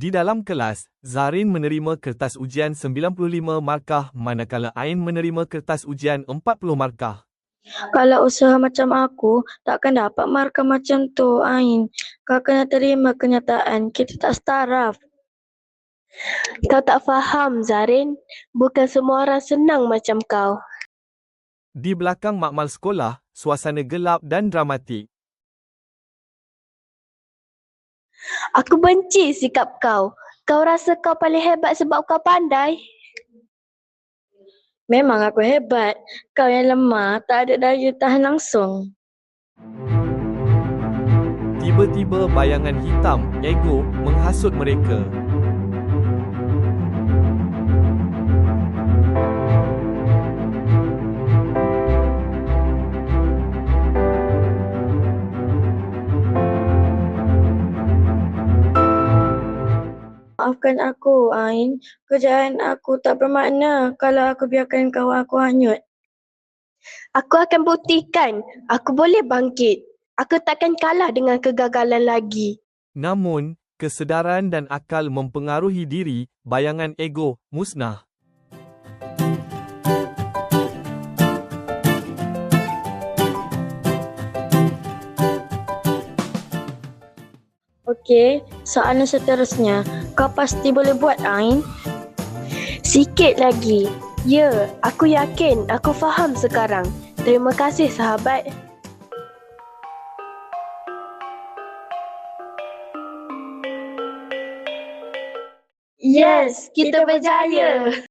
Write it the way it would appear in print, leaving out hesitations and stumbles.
Di dalam kelas, Zarin menerima kertas ujian 95 markah manakala Ain menerima kertas ujian 40 markah. Kalau usaha macam aku, takkan dapat markah macam tu, Ain. Kau kena terima kenyataan, kita tak setaraf. Kau tak faham, Zarin. Bukan semua orang senang macam kau. Di belakang makmal sekolah, suasana gelap dan dramatik. Aku benci sikap kau. Kau rasa kau paling hebat sebab kau pandai? Memang aku hebat. Kau yang lemah, tak ada daya tahan langsung. Tiba-tiba bayangan hitam, ego, menghasut mereka. Maafkan aku, Ain. Kerjaan aku tak bermakna kalau aku biarkan kawan aku hanyut. Aku akan buktikan. Aku boleh bangkit. Aku takkan kalah dengan kegagalan lagi. Namun, kesedaran dan akal mempengaruhi diri, bayangan ego, musnah. Okey, soalan seterusnya. Kau pasti boleh buat, Ain. Sikit lagi. Ya, aku yakin aku faham sekarang. Terima kasih, sahabat. Yes, kita berjaya.